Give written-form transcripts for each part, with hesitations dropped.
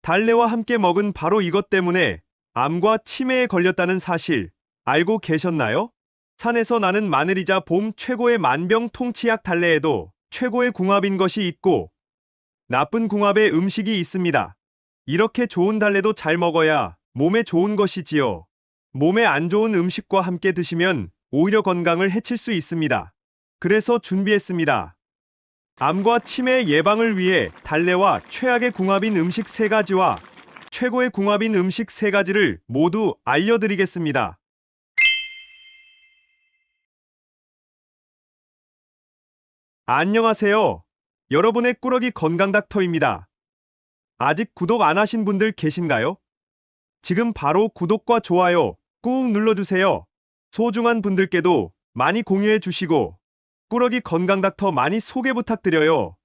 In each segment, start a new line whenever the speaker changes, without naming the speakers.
달래와 함께 먹은 바로 이것 때문에 암과 치매에 걸렸다는 사실 알고 계셨나요? 산에서 나는 마늘이자 봄 최고의 만병통치약 달래에도 최고의 궁합인 것이 있고 나쁜 궁합의 음식이 있습니다. 이렇게 좋은 달래도 잘 먹어야 몸에 좋은 것이지요. 몸에 안 좋은 음식과 함께 드시면 오히려 건강을 해칠 수 있습니다. 그래서 준비했습니다. 암과 치매 예방을 위해 달래와 최악의 궁합인 음식 3가지와 최고의 궁합인 음식 3가지를 모두 알려드리겠습니다. 안녕하세요. 여러분의 꾸러기 건강 닥터입니다. 아직 구독 안 하신 분들 계신가요? 지금 바로 구독과 좋아요 꾹 눌러주세요. 소중한 분들께도 많이 공유해 주시고 꾸러기 건강 닥터 많이 소개 부탁드려요.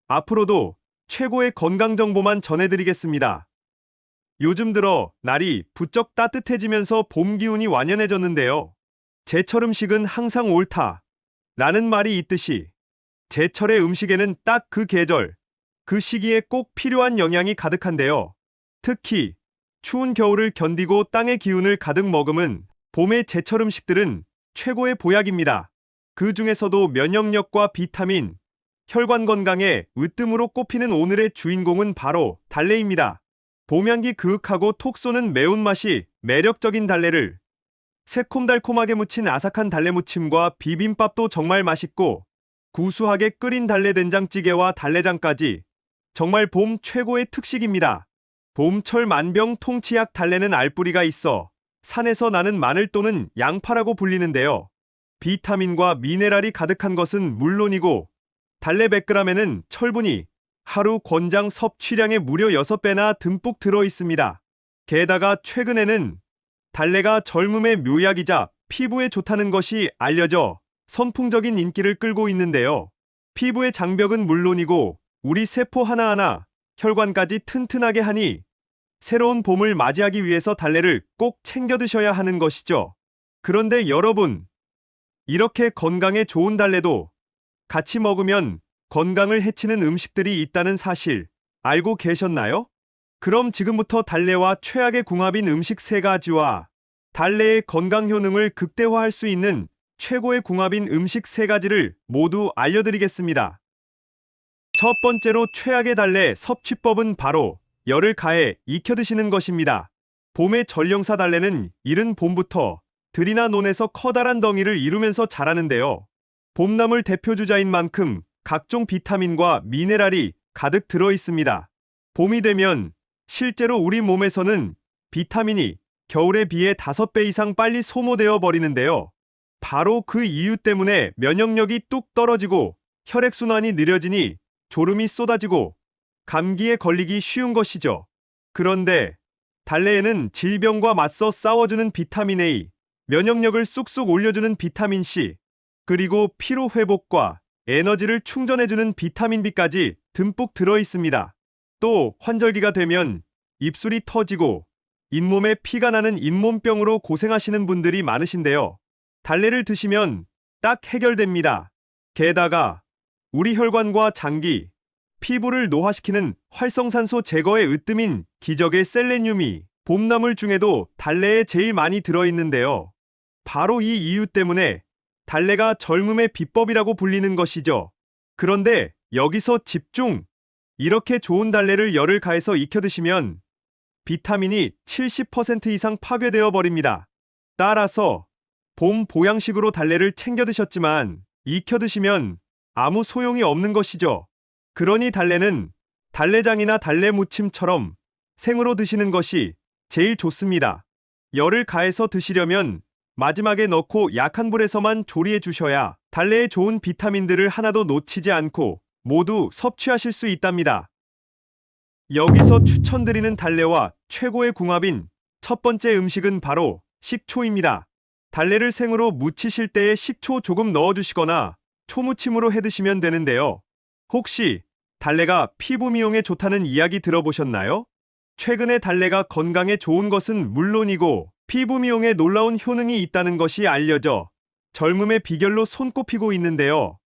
앞으로도 최고의 건강 정보만 전해드리겠습니다. 요즘 들어 날이 부쩍 따뜻해지면서 봄 기운이 완연해졌는데요. 제철 음식은 항상 옳다 라는 말이 있듯이 제철의 음식에는 딱 그 계절, 그 시기에 꼭 필요한 영양이 가득한데요. 특히 추운 겨울을 견디고 땅의 기운을 가득 머금은 봄의 제철 음식들은 최고의 보약입니다. 그 중에서도 면역력과 비타민, 혈관 건강에 으뜸으로 꼽히는 오늘의 주인공은 바로 달래입니다. 봄향기 그윽하고 톡 쏘는 매운맛이 매력적인 달래를 새콤달콤하게 무친 아삭한 달래무침과 비빔밥도 정말 맛있고 구수하게 끓인 달래 된장찌개와 달래장까지 정말 봄 최고의 특식입니다. 봄철 만병통치약 달래는 알뿌리가 있어 산에서 나는 마늘 또는 양파라고 불리는데요. 비타민과 미네랄이 가득한 것은 물론이고 달래 100g에는 철분이 하루 권장 섭취량의 무려 6배나 듬뿍 들어 있습니다. 게다가 최근에는 달래가 젊음의 묘약이자 피부에 좋다는 것이 알려져 선풍적인 인기를 끌고 있는데요. 피부의 장벽은 물론이고 우리 세포 하나하나, 혈관까지 튼튼하게 하니 새로운 봄을 맞이하기 위해서 달래를 꼭 챙겨 드셔야 하는 것이죠. 그런데 여러분, 이렇게 건강에 좋은 달래도 같이 먹으면 건강을 해치는 음식들이 있다는 사실 알고 계셨나요? 그럼 지금부터 달래와 최악의 궁합인 음식 3가지와 달래의 건강 효능을 극대화할 수 있는 최고의 궁합인 음식 3가지를 모두 알려드리겠습니다. 첫 번째로 최악의 달래 섭취법은 바로 열을 가해 익혀 드시는 것입니다. 봄의 전령사 달래는 이른 봄부터 들이나 논에서 커다란 덩이를 이루면서 자라는데요. 봄나물 대표주자인 만큼 각종 비타민과 미네랄이 가득 들어 있습니다. 봄이 되면 실제로 우리 몸에서는 비타민이 겨울에 비해 5배 이상 빨리 소모되어 버리는데요. 바로 그 이유 때문에 면역력이 뚝 떨어지고 혈액순환이 느려지니 졸음이 쏟아지고 감기에 걸리기 쉬운 것이죠. 그런데 달래에는 질병과 맞서 싸워주는 비타민 A, 면역력을 쑥쑥 올려주는 비타민 C, 그리고 피로 회복과 에너지를 충전해주는 비타민 B까지 듬뿍 들어 있습니다. 또 환절기가 되면 입술이 터지고 잇몸에 피가 나는 잇몸병으로 고생하시는 분들이 많으신데요. 달래를 드시면 딱 해결됩니다. 게다가 우리 혈관과 장기, 피부를 노화시키는 활성산소 제거에 으뜸인 기적의 셀레늄이 봄나물 중에도 달래에 제일 많이 들어있는데요. 바로 이 이유 때문에 달래가 젊음의 비법이라고 불리는 것이죠. 그런데 여기서 집중! 이렇게 좋은 달래를 열을 가해서 익혀 드시면 비타민이 70% 이상 파괴되어 버립니다. 따라서 봄 보양식으로 달래를 챙겨 드셨지만 익혀 드시면 아무 소용이 없는 것이죠. 그러니 달래는 달래장이나 달래무침처럼 생으로 드시는 것이 제일 좋습니다. 열을 가해서 드시려면 마지막에 넣고 약한 불에서만 조리해 주셔야 달래의 좋은 비타민들을 하나도 놓치지 않고 모두 섭취하실 수 있답니다. 여기서 추천드리는 달래와 최고의 궁합인 첫 번째 음식은 바로 식초입니다. 달래를 생으로 무치실 때에 식초 조금 넣어주시거나 초무침으로 해드시면 되는데요. 혹시 달래가 피부 미용에 좋다는 이야기 들어보셨나요? 최근에 달래가 건강에 좋은 것은 물론이고 피부 미용에 놀라운 효능이 있다는 것이 알려져 젊음의 비결로 손꼽히고 있는데요.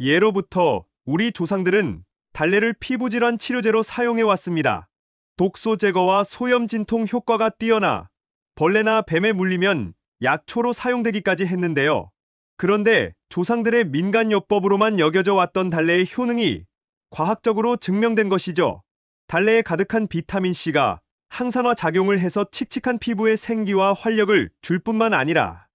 예로부터 우리 조상들은 달래를 피부질환 치료제로 사용해 왔습니다. 독소 제거와 소염 진통 효과가 뛰어나 벌레나 뱀에 물리면 약초로 사용되기까지 했는데요. 그런데 조상들의 민간요법으로만 여겨져 왔던 달래의 효능이 과학적으로 증명된 것이죠. 달래에 가득한 비타민C가 항산화 작용을 해서 칙칙한 피부의 생기와 활력을 줄 뿐만 아니라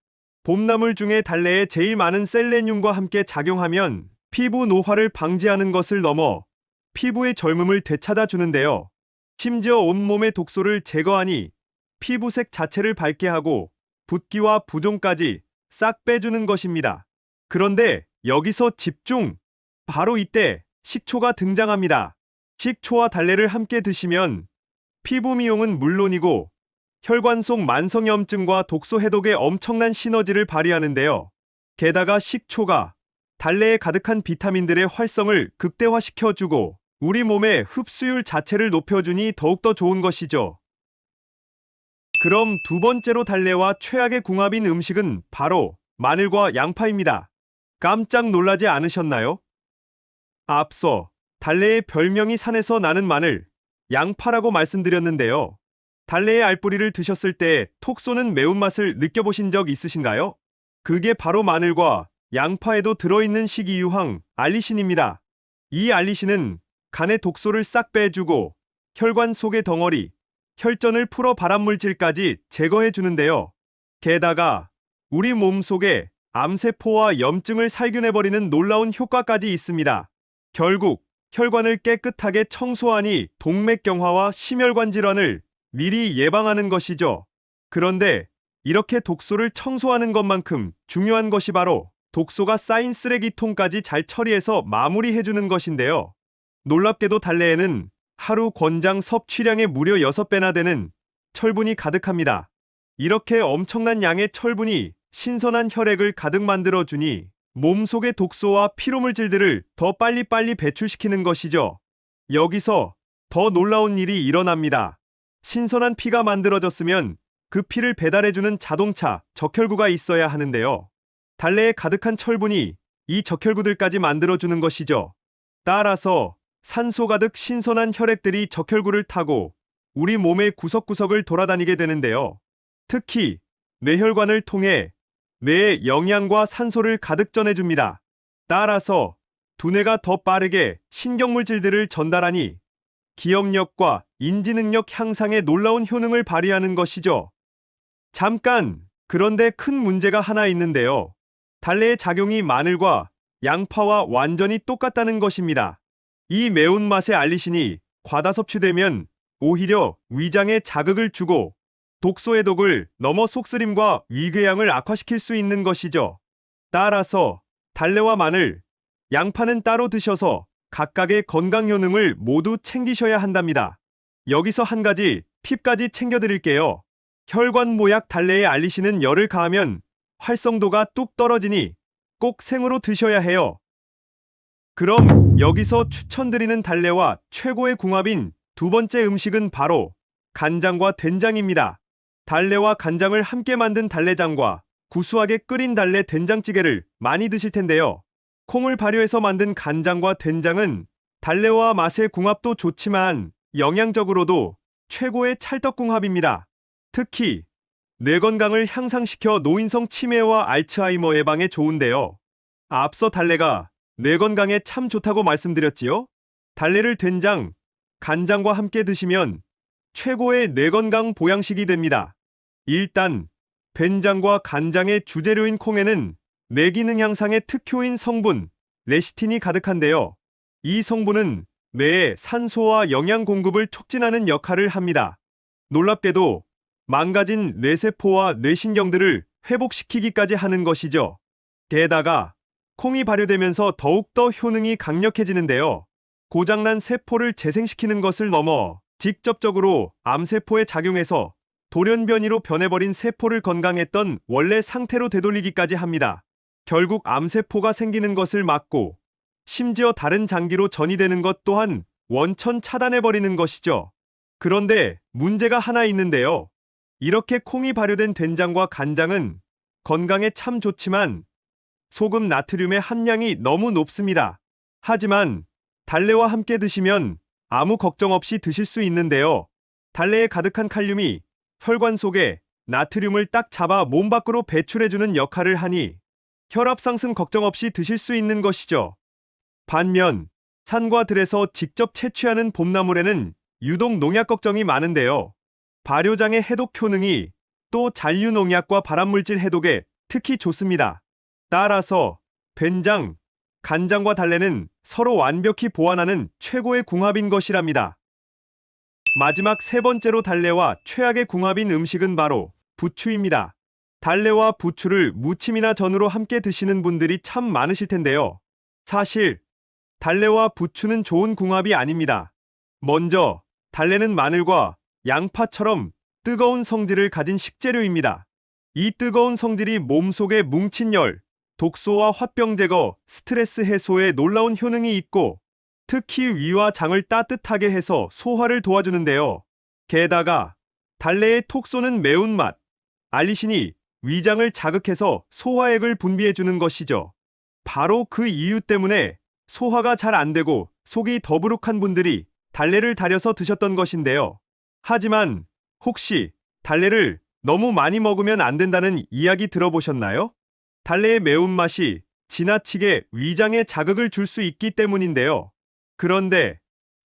봄나물 중에 달래에 제일 많은 셀레늄과 함께 작용하면 피부 노화를 방지하는 것을 넘어 피부의 젊음을 되찾아 주는데요. 심지어 온몸의 독소를 제거하니 피부색 자체를 밝게 하고 붓기와 부종까지 싹 빼주는 것입니다. 그런데 여기서 집중! 바로 이때 식초가 등장합니다. 식초와 달래를 함께 드시면 피부 미용은 물론이고 혈관 속 만성염증과 독소 해독에 엄청난 시너지를 발휘하는데요. 게다가 식초가 달래에 가득한 비타민들의 활성을 극대화시켜주고 우리 몸의 흡수율 자체를 높여주니 더욱더 좋은 것이죠. 그럼 두 번째로 달래와 최악의 궁합인 음식은 바로 마늘과 양파입니다. 깜짝 놀라지 않으셨나요? 앞서 달래의 별명이 산에서 나는 마늘, 양파라고 말씀드렸는데요. 달래의 알뿌리를 드셨을 때 톡 쏘는 매운맛을 느껴보신 적 있으신가요? 그게 바로 마늘과 양파에도 들어있는 식이유황 알리신입니다. 이 알리신은 간의 독소를 싹 빼주고 혈관 속의 덩어리, 혈전을 풀어 발암물질까지 제거해 주는데요. 게다가 우리 몸 속에 암세포와 염증을 살균해버리는 놀라운 효과까지 있습니다. 결국 혈관을 깨끗하게 청소하니 동맥경화와 심혈관 질환을 미리 예방하는 것이죠. 그런데 이렇게 독소를 청소하는 것만큼 중요한 것이 바로 독소가 쌓인 쓰레기통까지 잘 처리해서 마무리해주는 것인데요. 놀랍게도 달래에는 하루 권장 섭취량의 무려 6배나 되는 철분이 가득합니다. 이렇게 엄청난 양의 철분이 신선한 혈액을 가득 만들어주니 몸속의 독소와 피로물질들을 더 빨리빨리 배출시키는 것이죠. 여기서 더 놀라운 일이 일어납니다. 신선한 피가 만들어졌으면 그 피를 배달해주는 자동차, 적혈구가 있어야 하는데요. 달래에 가득한 철분이 이 적혈구들까지 만들어주는 것이죠. 따라서 산소 가득 신선한 혈액들이 적혈구를 타고 우리 몸의 구석구석을 돌아다니게 되는데요. 특히 뇌혈관을 통해 뇌에 영양과 산소를 가득 전해줍니다. 따라서 두뇌가 더 빠르게 신경물질들을 전달하니 기억력과 인지능력 향상에 놀라운 효능을 발휘하는 것이죠. 잠깐! 그런데 큰 문제가 하나 있는데요. 달래의 작용이 마늘과 양파와 완전히 똑같다는 것입니다. 이 매운맛의 알리신이 과다 섭취되면 오히려 위장에 자극을 주고 독소 해독을 넘어 속쓰림과 위궤양을 악화시킬 수 있는 것이죠. 따라서 달래와 마늘, 양파는 따로 드셔서 각각의 건강 효능을 모두 챙기셔야 한답니다. 여기서 한 가지 팁까지 챙겨드릴게요. 혈관 모약 달래의 알리신은 열을 가하면 활성도가 뚝 떨어지니 꼭 생으로 드셔야 해요. 그럼 여기서 추천드리는 달래와 최고의 궁합인 두 번째 음식은 바로 간장과 된장입니다. 달래와 간장을 함께 만든 달래장과 구수하게 끓인 달래 된장찌개를 많이 드실 텐데요. 콩을 발효해서 만든 간장과 된장은 달래와 맛의 궁합도 좋지만 영양적으로도 최고의 찰떡궁합입니다. 특히 뇌 건강을 향상시켜 노인성 치매와 알츠하이머 예방에 좋은데요. 앞서 달래가 뇌 건강에 참 좋다고 말씀드렸지요? 달래를 된장, 간장과 함께 드시면 최고의 뇌 건강 보양식이 됩니다. 일단 된장과 간장의 주재료인 콩에는 뇌 기능 향상의 특효인 성분 레시틴이 가득한데요. 이 성분은 뇌에 산소와 영양 공급을 촉진하는 역할을 합니다. 놀랍게도 망가진 뇌세포와 뇌신경들을 회복시키기까지 하는 것이죠. 게다가 콩이 발효되면서 더욱더 효능이 강력해지는데요. 고장난 세포를 재생시키는 것을 넘어 직접적으로 암세포에 작용해서 돌연변이로 변해버린 세포를 건강했던 원래 상태로 되돌리기까지 합니다. 결국 암세포가 생기는 것을 막고 심지어 다른 장기로 전이되는 것 또한 원천 차단해버리는 것이죠. 그런데 문제가 하나 있는데요. 이렇게 콩이 발효된 된장과 간장은 건강에 참 좋지만 소금 나트륨의 함량이 너무 높습니다. 하지만 달래와 함께 드시면 아무 걱정 없이 드실 수 있는데요. 달래에 가득한 칼륨이 혈관 속에 나트륨을 딱 잡아 몸 밖으로 배출해주는 역할을 하니 혈압 상승 걱정 없이 드실 수 있는 것이죠. 반면 산과 들에서 직접 채취하는 봄나물에는 유독 농약 걱정이 많은데요. 발효장의 해독 효능이 또 잔류 농약과 발암물질 해독에 특히 좋습니다. 따라서 된장, 간장과 달래는 서로 완벽히 보완하는 최고의 궁합인 것이랍니다. 마지막 세 번째로 달래와 최악의 궁합인 음식은 바로 부추입니다. 달래와 부추를 무침이나 전으로 함께 드시는 분들이 참 많으실 텐데요. 사실 달래와 부추는 좋은 궁합이 아닙니다. 먼저 달래는 마늘과 양파처럼 뜨거운 성질을 가진 식재료입니다. 이 뜨거운 성질이 몸속에 뭉친 열, 독소와 화병 제거, 스트레스 해소에 놀라운 효능이 있고 특히 위와 장을 따뜻하게 해서 소화를 도와주는데요. 게다가 달래의 톡 쏘는 매운맛, 알리신이 위장을 자극해서 소화액을 분비해주는 것이죠. 바로 그 이유 때문에 소화가 잘 안 되고 속이 더부룩한 분들이 달래를 달여서 드셨던 것인데요. 하지만 혹시 달래를 너무 많이 먹으면 안 된다는 이야기 들어보셨나요? 달래의 매운맛이 지나치게 위장에 자극을 줄 수 있기 때문인데요. 그런데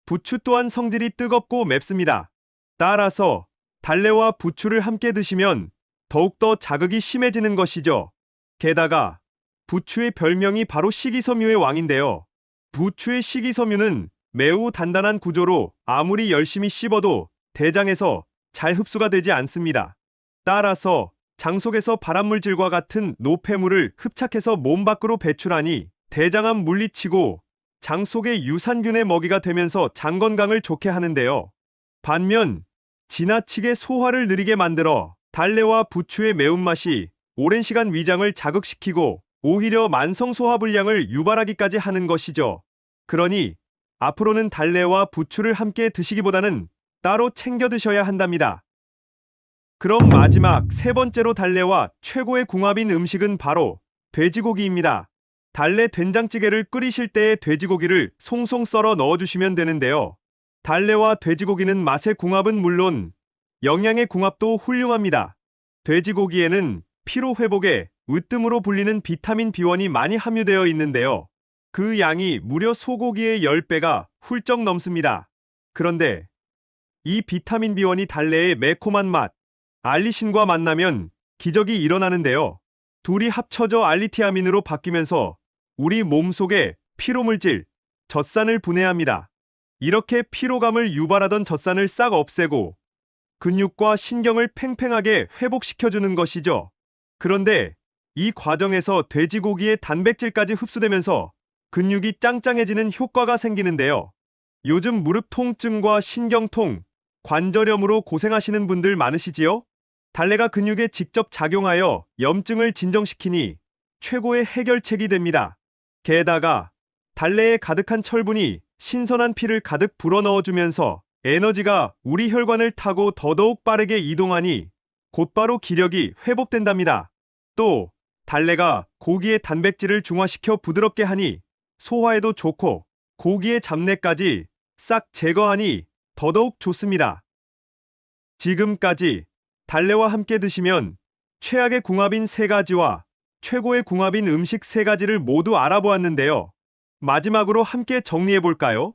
부추 또한 성질이 뜨겁고 맵습니다. 따라서 달래와 부추를 함께 드시면 더욱더 자극이 심해지는 것이죠. 게다가 부추의 별명이 바로 식이섬유의 왕인데요. 부추의 식이섬유는 매우 단단한 구조로 아무리 열심히 씹어도 대장에서 잘 흡수가 되지 않습니다. 따라서 장 속에서 발암물질과 같은 노폐물을 흡착해서 몸 밖으로 배출하니 대장암 물리치고 장 속의 유산균의 먹이가 되면서 장 건강을 좋게 하는데요. 반면 지나치게 소화를 느리게 만들어 달래와 부추의 매운맛이 오랜 시간 위장을 자극시키고 오히려 만성 소화불량을 유발하기까지 하는 것이죠. 그러니 앞으로는 달래와 부추를 함께 드시기보다는 따로 챙겨 드셔야 한답니다. 그럼 마지막 세 번째로 달래와 최고의 궁합인 음식은 바로 돼지고기입니다. 달래 된장찌개를 끓이실 때에 돼지고기를 송송 썰어 넣어주시면 되는데요. 달래와 돼지고기는 맛의 궁합은 물론 영양의 궁합도 훌륭합니다. 돼지고기에는 피로 회복에 으뜸으로 불리는 비타민 B1이 많이 함유되어 있는데요. 그 양이 무려 소고기의 10배가 훌쩍 넘습니다. 그런데 이 비타민 B1이 달래의 매콤한 맛, 알리신과 만나면 기적이 일어나는데요. 둘이 합쳐져 알리티아민으로 바뀌면서 우리 몸속에 피로물질, 젖산을 분해합니다. 이렇게 피로감을 유발하던 젖산을 싹 없애고 근육과 신경을 팽팽하게 회복시켜주는 것이죠. 그런데 이 과정에서 돼지고기의 단백질까지 흡수되면서 근육이 짱짱해지는 효과가 생기는데요. 요즘 무릎 통증과 신경통, 관절염으로 고생하시는 분들 많으시지요? 달래가 근육에 직접 작용하여 염증을 진정시키니 최고의 해결책이 됩니다. 게다가 달래에 가득한 철분이 신선한 피를 가득 불어넣어주면서 에너지가 우리 혈관을 타고 더더욱 빠르게 이동하니 곧바로 기력이 회복된답니다. 또 달래가 고기의 단백질을 중화시켜 부드럽게 하니 소화에도 좋고 고기의 잡내까지 싹 제거하니 더더욱 좋습니다. 지금까지 달래와 함께 드시면 최악의 궁합인 세 가지와 최고의 궁합인 음식 세 가지를 모두 알아보았는데요. 마지막으로 함께 정리해볼까요?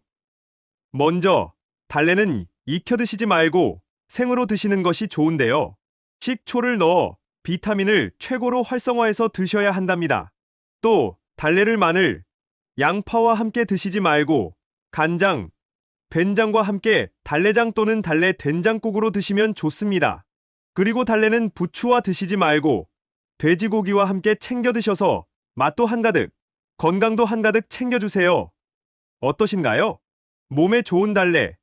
먼저 달래는 익혀 드시지 말고 생으로 드시는 것이 좋은데요. 식초를 넣어 비타민을 최고로 활성화해서 드셔야 한답니다. 또 달래를 마늘, 양파와 함께 드시지 말고 간장, 된장과 함께 달래장 또는 달래 된장국으로 드시면 좋습니다. 그리고 달래는 부추와 드시지 말고 돼지고기와 함께 챙겨 드셔서 맛도 한가득, 건강도 한가득 챙겨주세요. 어떠신가요? 몸에 좋은 달래,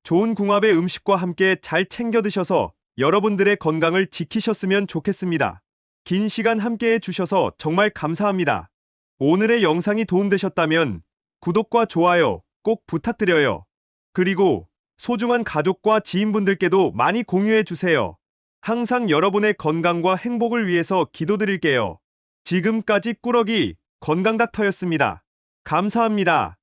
좋은 궁합의 음식과 함께 잘 챙겨 드셔서 여러분들의 건강을 지키셨으면 좋겠습니다. 긴 시간 함께 해주셔서 정말 감사합니다. 오늘의 영상이 도움되셨다면 구독과 좋아요 꼭 부탁드려요. 그리고 소중한 가족과 지인분들께도 많이 공유해주세요. 항상 여러분의 건강과 행복을 위해서 기도드릴게요. 지금까지 꾸러기 건강닥터였습니다. 감사합니다.